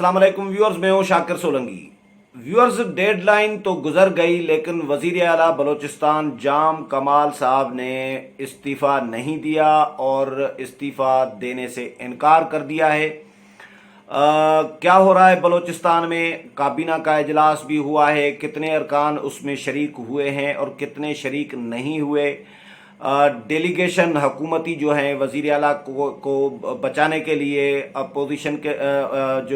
अस्सलाम वालेकुम व्यूअर्स, मैं हूं शाकिर सोलंकी। व्यूअर्स, डेडलाइन तो गुजर गई, लेकिन वजीर आला बलोचिस्तान जाम कमाल साहब ने इस्तीफ़ा नहीं दिया और इस्तीफ़ा देने से इनकार कर दिया है। क्या हो रहा है बलोचिस्तान में? काबीना का इजलास भी हुआ है, कितने अरकान उसमें शरीक हुए हैं और कितने शरीक नहीं हुए। डेलीगेशन हुकूमती जो हैं वज़ीर आला को बचाने के लिए अपोजिशन के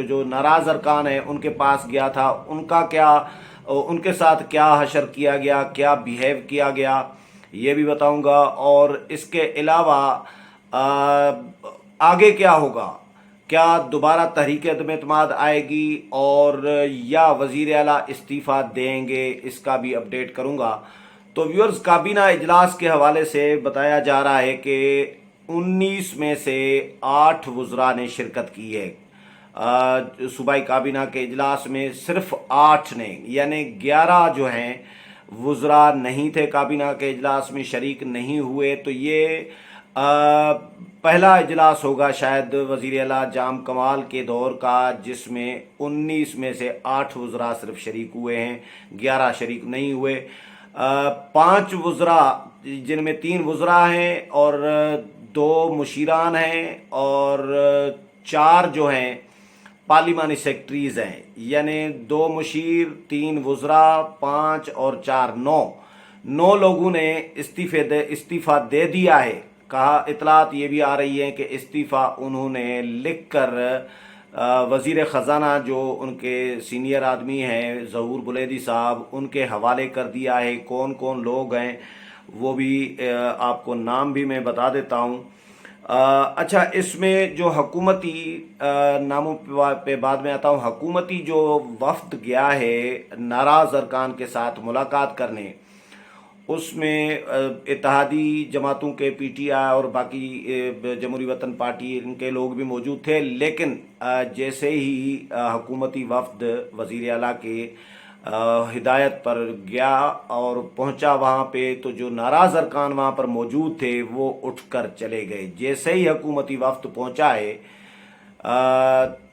जो नाराज़ अरकान हैं उनके पास गया था, उनका क्या, उनके साथ क्या हशर किया गया, क्या बिहेव किया गया, ये भी बताऊंगा। और इसके अलावा आगे क्या होगा, क्या दोबारा तहरीक अदम-ए-एतमाद आएगी और या वज़ीर आला इस्तीफ़ा देंगे, इसका भी अपडेट करूंगा। तो व्यूअर्स, काबीना इजलास के हवाले से बताया जा रहा है कि 19 में से 8 वज़रा ने शिरकत की है। सूबाई काबीना के इजलास में सिर्फ 8 ने, यानी 11 जो हैं वज़रा नहीं थे, काबीना के इजलास में शरीक नहीं हुए। तो ये पहला इजलास होगा शायद वज़ीर आला जाम कमाल के दौर का, जिसमें 19 में से 8 वज़रा सिर्फ शरीक हुए हैं, 11 शरीक नहीं हुए। 5 वज़रा, जिनमें 3 वज़रा हैं और 2 मुशीरान हैं और 4 जो हैं पार्लिमानी सेक्रेटरीज़ हैं, यानी 2 मुशीर, 3 वज़रा, 5 और 4 9 लोगों ने इस्तीफ़ा दे दिया है। कहा, इतलात ये भी आ रही है कि इस्तीफ़ा उन्होंने लिख कर वज़ीर ख़जाना जो उनके सीनियर आदमी हैं ज़हूर बुलैदी साहब, उनके हवाले कर दिया है। कौन कौन लोग हैं वो भी आपको नाम भी मैं बता देता हूँ। अच्छा, इसमें जो हुकूमती नामों पे बाद में आता हूँ। हुकूमती जो वफ़द गया है नाराज़ अरकान के साथ मुलाकात करने, उसमें इत्तेहादी जमातों के PTI और बाकी जमहूरी वतन पार्टी इनके लोग भी मौजूद थे। लेकिन जैसे ही हुकूमती वफ़द वज़ीर आला के हिदायत पर गया और पहुंचा वहां पे, तो जो नाराज़ अरकान वहां पर मौजूद थे वो उठकर चले गए। जैसे ही हुकूमती वफ़द पहुंचा है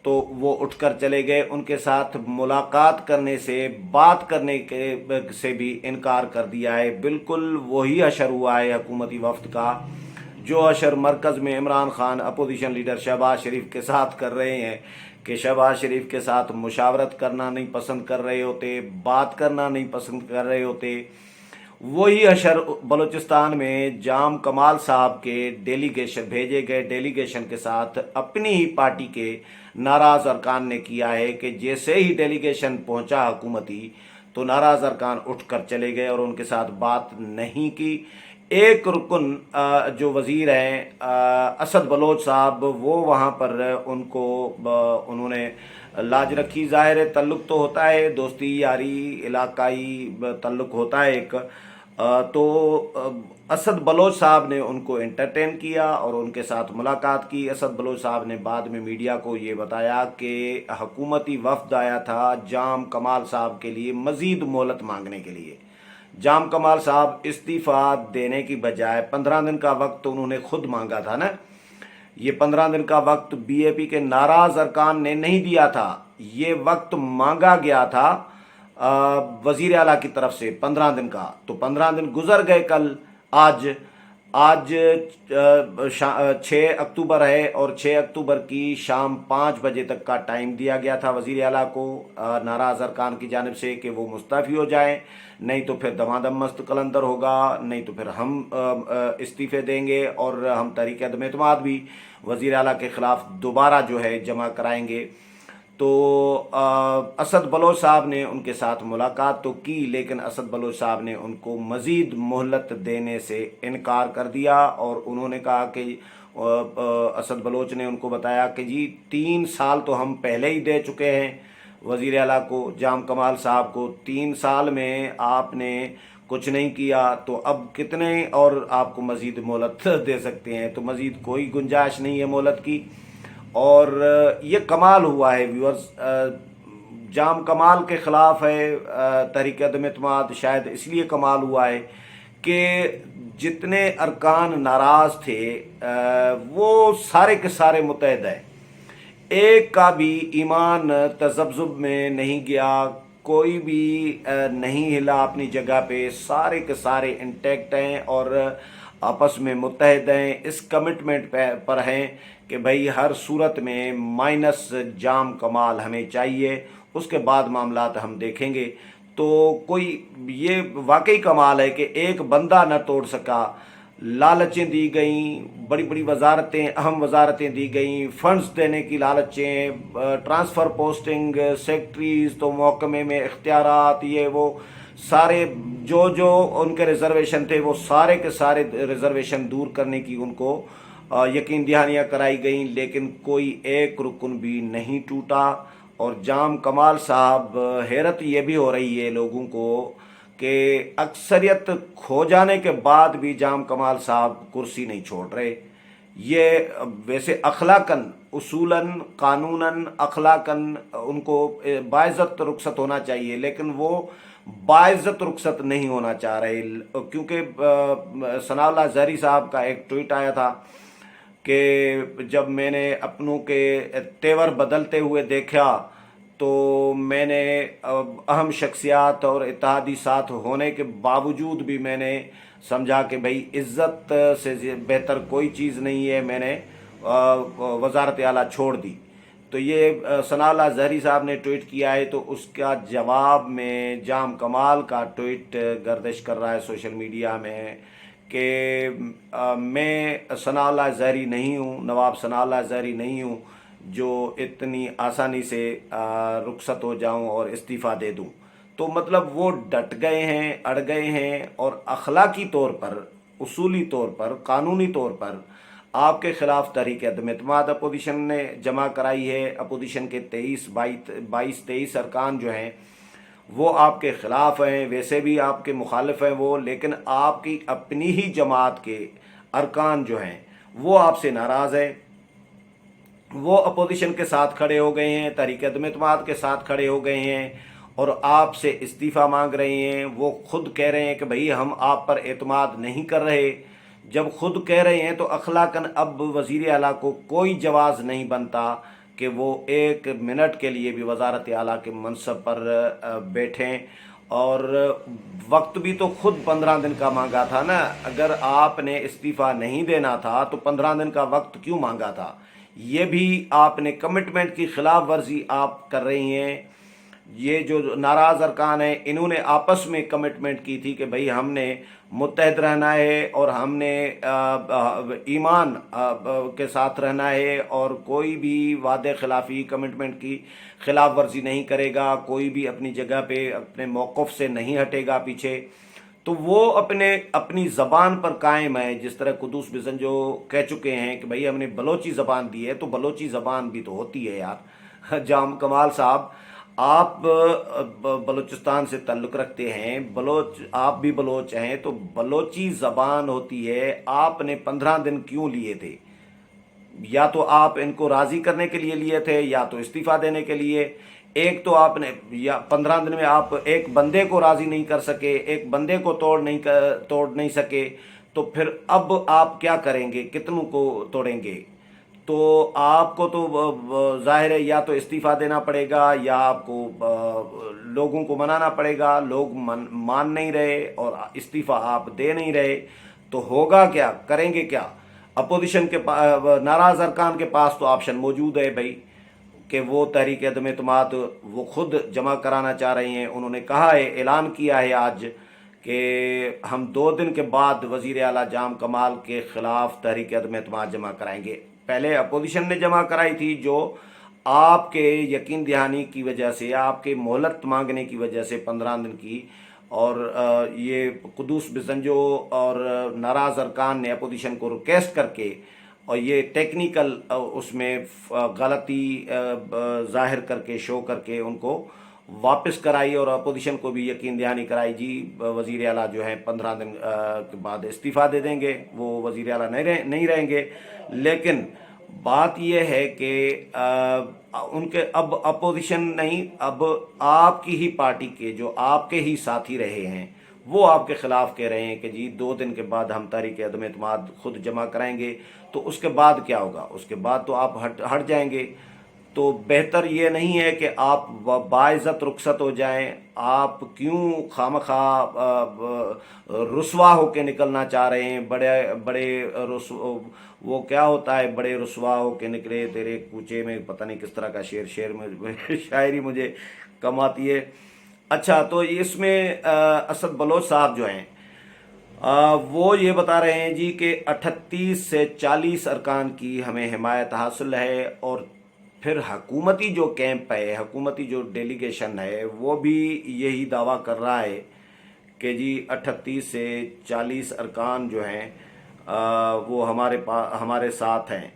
तो वो उठकर चले गए। उनके साथ मुलाकात करने से, बात करने के से भी इनकार कर दिया है। बिल्कुल वही अशर हुआ है हुकूमती वफ़द का जो अशर मरकज़ में इमरान खान अपोजिशन लीडर शहबाज शरीफ के साथ कर रहे हैं, कि शहबाज शरीफ के साथ मुशावरत करना नहीं पसंद कर रहे होते, बात करना नहीं पसंद कर रहे होते। वही अशर बलूचिस्तान में जाम कमाल साहब के डेलीगेशन, भेजे गए डेलीगेशन के साथ अपनी ही पार्टी के नाराज़ अरकान ने किया है कि जैसे ही डेलीगेशन पहुंचा हुकूमती, तो नाराज़ अरकान उठकर चले गए और उनके साथ बात नहीं की। एक रुकन जो वज़ीर हैं असद बलोच साहब, वो वहाँ पर उन्होंने लाज रखी। ज़ाहिर है तल्लुक़ तो होता है, दोस्ती यारी इलाकाई तल्लुक़ होता है एक। तो असद बलोच साहब ने उनको एंटरटेन किया और उनके साथ मुलाकात की। असद बलोच साहब ने बाद में मीडिया को ये बताया कि हुकूमती वफ़द आया था जाम कमाल साहब के लिए मज़ीद मोहलत मांगने के लिए। जाम कमाल साहब इस्तीफ़ा देने की बजाय 15 दिन का वक्त उन्होंने खुद मांगा था ना। ये 15 दिन का वक्त BAP के नाराज़ अरकान ने नहीं दिया था, ये वक्त मांगा गया था वज़ीर आला की तरफ से 15 दिन का। तो 15 दिन गुजर गए। कल आज 6 अक्टूबर है और 6 अक्टूबर की शाम 5 बजे तक का टाइम दिया गया था वज़ीर आला को नाराज़ अरकान की जानिब से कि वो मुस्तफ़ी हो जाएं, नहीं तो फिर दमादम मस्त कलंदर होगा, नहीं तो फिर हम इस्तीफ़े देंगे और हम तहरीक अदम-ए-एतमाद भी वज़ीर आला के ख़िलाफ़ दोबारा जो है जमा कराएंगे। तो असद बलोच साहब ने उनके साथ मुलाकात तो की, लेकिन असद बलोच साहब ने उनको मज़ीद मोहलत देने से इनकार कर दिया और उन्होंने कहा कि असद बलोच ने उनको बताया कि जी 3 साल तो हम पहले ही दे चुके हैं वज़ीर आला को, जाम कमाल साहब को। 3 साल में आपने कुछ नहीं किया, तो अब कितने और आपको मज़ीद मोहलत दे सकते हैं? तो मज़ीद कोई गुंजाइश नहीं है मोहलत की। और ये कमाल हुआ है व्यूअर्स, जाम कमाल के ख़िलाफ़ है तहरीक अदम-ए-एतमाद। शायद इसलिए कमाल हुआ है कि जितने अरकान नाराज़ थे वो सारे के सारे मुत्तहद हैं। एक का भी ईमान तज़ब्ज़ुब में नहीं गया, कोई भी नहीं हिला अपनी जगह पे, सारे के सारे इंटैक्ट हैं और आपस में मुत्तहद हैं, इस कमिटमेंट पर हैं कि भाई हर सूरत में माइनस जाम कमाल हमें चाहिए, उसके बाद मामलात हम देखेंगे। तो कोई ये वाकई कमाल है कि एक बंदा न तोड़ सका, लालचें दी गई, बड़ी बड़ी वजारतें, अहम वजारतें दी गई, फंड्स देने की लालचें, ट्रांसफ़र पोस्टिंग, सेक्रेटरीज, तो महकमे में इख्तियारात, ये वो सारे जो जो उनके रिजर्वेशन थे वो सारे के सारे रिजर्वेशन दूर करने की उनको यकीन दहानियाँ कराई गई, लेकिन कोई एक रुकन भी नहीं टूटा। और जाम कमाल साहब, हैरत ये भी हो रही है लोगों को कि अक्सरियत खो जाने के बाद भी जाम कमाल साहब कुर्सी नहीं छोड़ रहे। ये वैसे अखलाकन, उसूलन, कानूनन, अखलाकन उनको बाइज़्ज़त रुखसत होना चाहिए, लेकिन वो बाइज़्ज़त रुखसत नहीं होना चाह रहे, क्योंकि सनाउल्लाह ज़हरी साहब का एक ट्वीट आया था कि जब मैंने अपनों के तेवर बदलते हुए देखा तो मैंने अहम शख्सियात और इत्तेहादी साथ होने के बावजूद भी मैंने समझा कि भाई इज़्ज़त से बेहतर कोई चीज़ नहीं है, मैंने वज़ारत आला छोड़ दी। तो ये सनाउल्लाह ज़हरी साहब ने ट्वीट किया है, तो उसका जवाब में जाम कमाल का ट्वीट गर्दिश कर रहा है सोशल मीडिया में कि मैं सनाउल्लाह ज़हरी नहीं हूँ, नवाब सनाउल्लाह ज़हरी नहीं हूँ जो इतनी आसानी से रुखसत हो जाऊं और इस्तीफ़ा दे दूं। तो मतलब वो डट गए हैं, अड़ गए हैं, और अखलाकी तौर पर, उसूली तौर पर, कानूनी तौर पर आपके ख़िलाफ़ तहरीक अदम एतमाद अपोजिशन ने जमा कराई है। अपोजिशन के 22-23 अरकान जो हैं वो आपके ख़िलाफ़ हैं, वैसे भी आपके मुखालिफ हैं वो, लेकिन आपकी अपनी ही जमात के अरकान जो हैं वो आपसे नाराज़ हैं, वो अपोजिशन के साथ खड़े हो गए हैं, तहरीक अदम एतमाद के साथ खड़े हो गए हैं और आपसे इस्तीफ़ा मांग रहे हैं। वो खुद कह रहे हैं कि भाई हम आप पर एतमाद नहीं कर रहे। जब खुद कह रहे हैं तो अखलाकन अब वज़ीर आला को कोई जवाज़ नहीं बनता कि वो एक मिनट के लिए भी वज़ारत आला के मनसब पर बैठें। और वक्त भी तो खुद 15 दिन का मांगा था ना, अगर आपने इस्तीफ़ा नहीं देना था तो 15 दिन का वक्त क्यों मांगा था? ये भी आपने कमिटमेंट की खिलाफ वर्जी आप कर रही हैं। ये जो नाराज़ अरकान हैं इन्होंने आपस में कमिटमेंट की थी कि भाई हमने मुत्तहद रहना है और हमने ईमान के साथ रहना है और कोई भी वादे खिलाफी, कमिटमेंट की खिलाफ वर्जी नहीं करेगा, कोई भी अपनी जगह पे अपने मौक़िफ़ से नहीं हटेगा पीछे। तो वो अपनी ज़बान पर कायम है, जिस तरह कुदूस बिज़न जो कह चुके हैं कि भाई हमने बलोची ज़बान दी है, तो बलोची ज़बान भी तो होती है यार। जाम कमाल साहब, आप बलूचिस्तान से ताल्लुक़ रखते हैं, आप भी बलोच हैं, तो बलोची ज़बान होती है। आपने 15 दिन क्यों लिए थे? या तो आप इनको राज़ी करने के लिए लिए थे या तो इस्तीफ़ा देने के लिए। एक तो आपने, या 15 दिन में आप एक बंदे को राज़ी नहीं कर सके, एक बंदे को तोड़ नहीं सके, तो फिर अब आप क्या करेंगे? कितनों को तोड़ेंगे? तो आपको तो ज़ाहिर है या तो इस्तीफ़ा देना पड़ेगा या आपको लोगों को मनाना पड़ेगा। लोग मान नहीं रहे और इस्तीफ़ा आप दे नहीं रहे, तो होगा क्या, करेंगे क्या? अपोजिशन के नाराज़ अरकान के पास तो ऑप्शन मौजूद है भाई कि वो तहरीक अदम एतमाद वो खुद जमा कराना चाह रही हैं। उन्होंने कहा है, ऐलान किया है आज कि हम 2 दिन के बाद वज़ीर आला जाम कमाल के ख़िलाफ़ तहरीक अदम एतमाद जमा कराएंगे। पहले अपोजिशन ने जमा कराई थी, जो आपके यकीन दहानी की वजह से, आपके मोहलत मांगने की वजह से 15 दिन की, और ये कुदूस बिज़ंजो और नाराज़ अरकान ने अपोजिशन को रिक्वेस्ट करके और ये टेक्निकल उसमें गलती ज़ाहिर करके, शो करके उनको वापस कराई और अपोजिशन को भी यकीन दहानी कराई जी वज़ीर आला जो है 15 दिन के बाद इस्तीफ़ा दे देंगे, वो वज़ीर आला नहीं रहेंगे। लेकिन बात यह है कि उनके अब अपोजिशन नहीं, अब आपकी ही पार्टी के जो आपके ही साथी रहे हैं वो आपके ख़िलाफ़ कह रहे हैं कि जी 2 दिन के बाद हम तहरीक अदम एतमाद खुद जमा कराएंगे। तो उसके बाद क्या होगा? उसके बाद तो आप हट जाएंगे। तो बेहतर ये नहीं है कि आप बाइज़्ज़त रुखसत हो जाएं। आप क्यों खामखा रुसवा होके निकलना चाह रहे हैं? बड़े बड़े वो क्या होता है, बड़े रुसवा होके निकले तेरे कूचे में, पता नहीं किस तरह का शेर में शायरी मुझे कम आती है। अच्छा, तो इसमें असद बलोच साहब जो हैं वो ये बता रहे हैं जी कि 38 से 40 अरकान की हमें हिमायत हासिल है, और फिर हकूमती जो कैंप है, हकूमती जो डेलीगेशन है, वो भी यही दावा कर रहा है कि जी 38 से 40 अरकान जो हैं वो हमारे साथ हैं।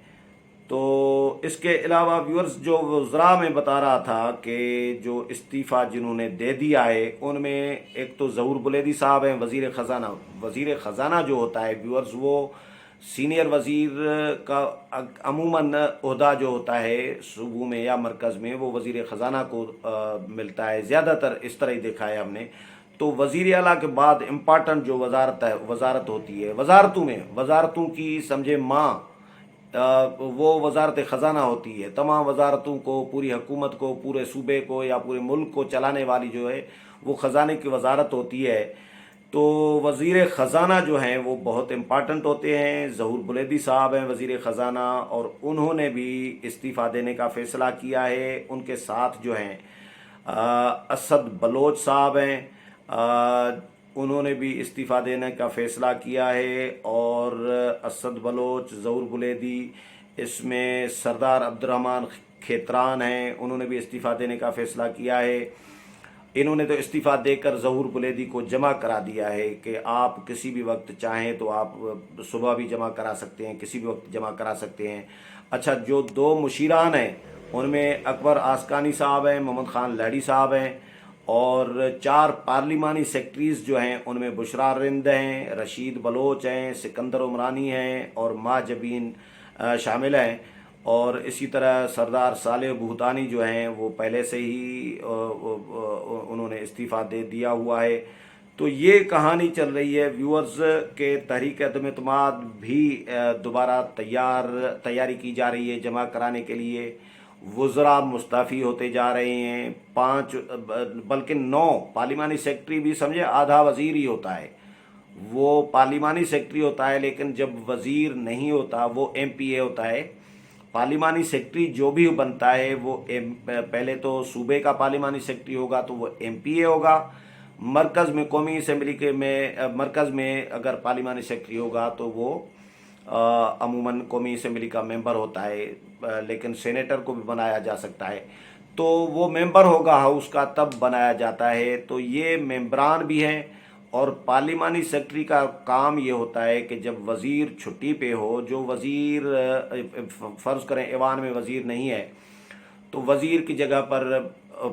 तो इसके अलावा व्यूअर्स, जो वज़रा में बता रहा था कि जो इस्तीफ़ा जिन्होंने दे दिया है, उनमें एक तो ज़हूर बुलेदी साहब हैं, वज़ीर ख़ज़ाना। वज़ीर ख़ज़ाना जो होता है व्यूअर्स, वो सीनियर वज़ीर का अमूमन ओहदा जो होता है सूबों में या मरकज़ में, वो वज़ीर ख़ज़ाना को मिलता है। ज़्यादातर इस तरह ही देखा है हमने। तो वज़ीर आला के बाद इम्पॉर्टेंट जो वज़ारत होती है, वज़ारतों की समझे माँ, वो वज़ारत ख़ज़ाना होती है। तमाम वज़ारतों को, पूरी हुकूमत को, पूरे सूबे को या पूरे मुल्क को चलाने वाली जो है वो ख़ज़ाने की वज़ारत होती है। तो वज़ीर ख़ज़ाना जो हैं वो बहुत इम्पॉर्टेंट होते हैं। ज़हूर बुलेदी साहब हैं वज़ीर ख़ज़ाना, और उन्होंने भी इस्तीफ़ा देने का फ़ैसला किया है। उनके साथ जो हैं असद बलोच साहब हैं, उन्होंने भी इस्तीफ़ा देने का फ़ैसला किया है। और असद बलोच, ज़हूर बुलेदी, इसमें सरदार अब्दुर्रहमान खेतरान हैं, उन्होंने भी इस्तीफ़ा देने का फ़ैसला किया है। इन्होंने तो इस्तीफ़ा देकर ज़हूर बुलेदी को जमा करा दिया है कि आप किसी भी वक्त चाहें तो आप सुबह भी जमा करा सकते हैं, किसी भी वक्त जमा करा सकते हैं। अच्छा, जो दो मुशीरान हैं उनमें अकबर आसकानी साहब हैं, मोहम्मद खान लहड़ी साहब हैं, और 4 पार्लिमानी सेक्रेटरीज़ जो हैं उनमें बुशरा रिंद हैं, रशीद बलोच हैं, सिकंदर उमरानी हैं और माँ जबीन शामिल हैं। और इसी तरह सरदार सालेह भूतानी जो हैं वो पहले से ही उन्होंने इस्तीफ़ा दे दिया हुआ है। तो ये कहानी चल रही है व्यूअर्स के तहरीक अदम एतमाद भी दोबारा तैयारी की जा रही है जमा कराने के लिए। वज़रा मुस्तफ़ी होते जा रहे हैं, 5 बल्कि 9 पार्लिमानी सेक्रेटरी भी समझे आधा वज़ीर ही होता है। वो पार्लिमानी सेक्रेटरी होता है, लेकिन जब वज़ीर नहीं होता वो MPA होता है। पार्लिमानी सेक्रेटरी जो भी बनता है वो पहले तो सूबे का पार्लिमानी सेक्रेटरी होगा तो वो MPA होगा। मरकज़ में कौमी असम्बली के में मरकज़ में अगर पार्लिमानी सेक्रेटरी होगा तो वो अमूमन कौमी असम्बली का मेंबर होता है, लेकिन सेनेटर को भी बनाया जा सकता है। तो वो मेंबर होगा हाउस का, तब बनाया जाता है। तो ये मेंबरान भी हैं। और पार्लिमानी सेक्रेटरी का काम ये होता है कि जब वज़ीर छुट्टी पे हो, जो वज़ीर फ़र्ज़ करें ऐवान में वज़ीर नहीं है, तो वज़ीर की जगह पर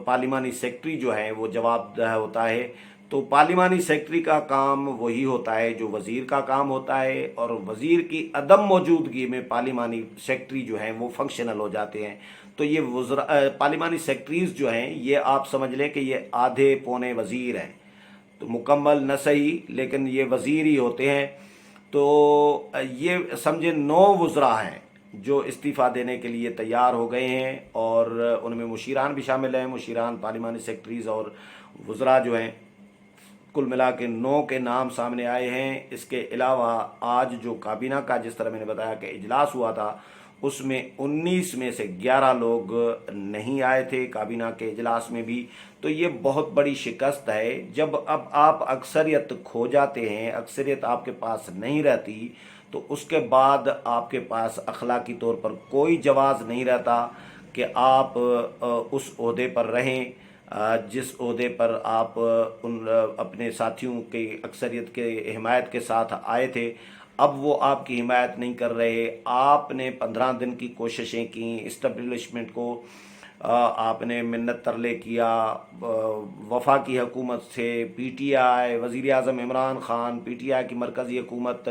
पार्लिमानी सेक्रेटरी जो है वो जवाबदेह होता है। तो पार्लिमानी सेक्रेटरी का काम वही होता है जो वज़ीर का काम होता है, और वज़ीर की अदम मौजूदगी में पार्लिमानी सेक्रेटरी जो हैं वो फंक्शनल हो जाते हैं। तो ये पार्लिमानी सेक्रेटरीज़ जो हैं ये आप समझ लें कि ये आधे पौने वज़ीर हैं। तो मुकम्मल न सही, लेकिन ये वज़ीर ही होते हैं। तो ये समझे 9 वज़रा हैं जो इस्तीफ़ा देने के लिए तैयार हो गए हैं, और उनमें मुशीरान भी शामिल हैं। मुशीरान, पार्लिमानी सेक्रेटरीज़ और वज़रा जो हैं, कुल मिला के 9 के नाम सामने आए हैं। इसके अलावा आज जो काबीना का, जिस तरह मैंने बताया कि इजलास हुआ था, उसमें 19 में से 11 लोग नहीं आए थे काबीना के इजलास में भी। तो ये बहुत बड़ी शिकस्त है। जब अब आप अक्सरियत खो जाते हैं, अक्सरियत आपके पास नहीं रहती, तो उसके बाद आपके पास अखलाकी तौर पर कोई जवाज़ नहीं रहता कि आप उस ओहदे पर रहें जिस ओहदे पर आप अपने साथियों के अक्सरियत के हिमायत के साथ आए थे। अब वो आपकी हिमायत नहीं कर रहे। आपने 15 दिन की कोशिशें की, इस्टेब्लिशमेंट को आपने मिन्नत तरले किया, वफाकी हुकूमत से, PTI, वज़ीर आज़म इमरान ख़ान, PTI की मरकज़ी हुकूमत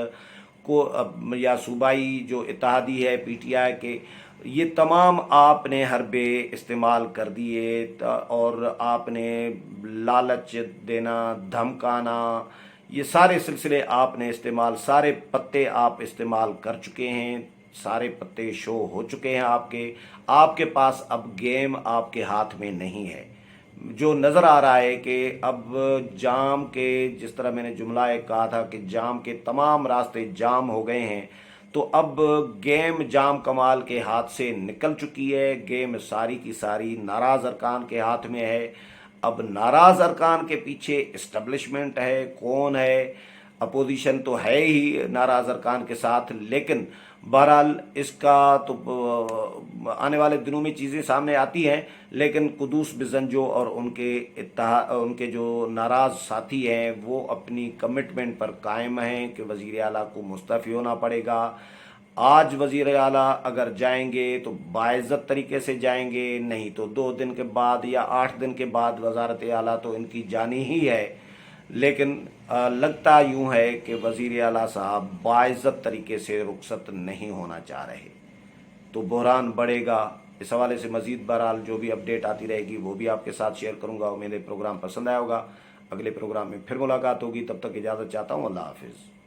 को, या सूबाई जो इत्तेहादी है PTI के, ये तमाम आपने हरबे इस्तेमाल कर दिए, और आपने लालच देना, धमकाना, ये सारे सिलसिले आपने इस्तेमाल, सारे पत्ते आप इस्तेमाल कर चुके हैं। सारे पत्ते शो हो चुके हैं आपके पास अब गेम आपके हाथ में नहीं है। जो नज़र आ रहा है कि अब जाम के, जिस तरह मैंने जुमला एक कहा था कि जाम के तमाम रास्ते जाम हो गए हैं, तो अब गेम जाम कमाल के हाथ से निकल चुकी है। गेम सारी की सारी नाराज़ अरकान के हाथ में है। अब नाराज़ अरकान के पीछे इस्टेब्लिशमेंट है, कौन है? अपोजिशन तो है ही नाराज़ अरकान के साथ, लेकिन बहरहाल इसका तो आने वाले दिनों में चीज़ें सामने आती हैं। लेकिन कुदूस बिजंजो और उनके जो नाराज़ साथी हैं वो अपनी कमिटमेंट पर कायम हैं कि वज़ीर आला को मुस्तफ़ी होना पड़ेगा। आज वज़ीर आला अगर जाएंगे तो बाइज़्ज़त तरीके से जाएंगे, नहीं तो 2 दिन के बाद या 8 दिन के बाद वज़ारत आला तो इनकी जानी ही है। लेकिन लगता यूं है कि वज़ीर आला साहब बाइज़्ज़त तरीके से रुखसत नहीं होना चाह रहे, तो बहरान बढ़ेगा। इस हवाले से मज़ीद बहरहाल जो भी अपडेट आती रहेगी वो भी आपके साथ शेयर करूंगा। उम्मीद है प्रोग्राम पसंद आया होगा। अगले प्रोग्राम में फिर मुलाकात होगी, तब तक इजाज़त चाहता हूँ। अल्लाह हाफिज़।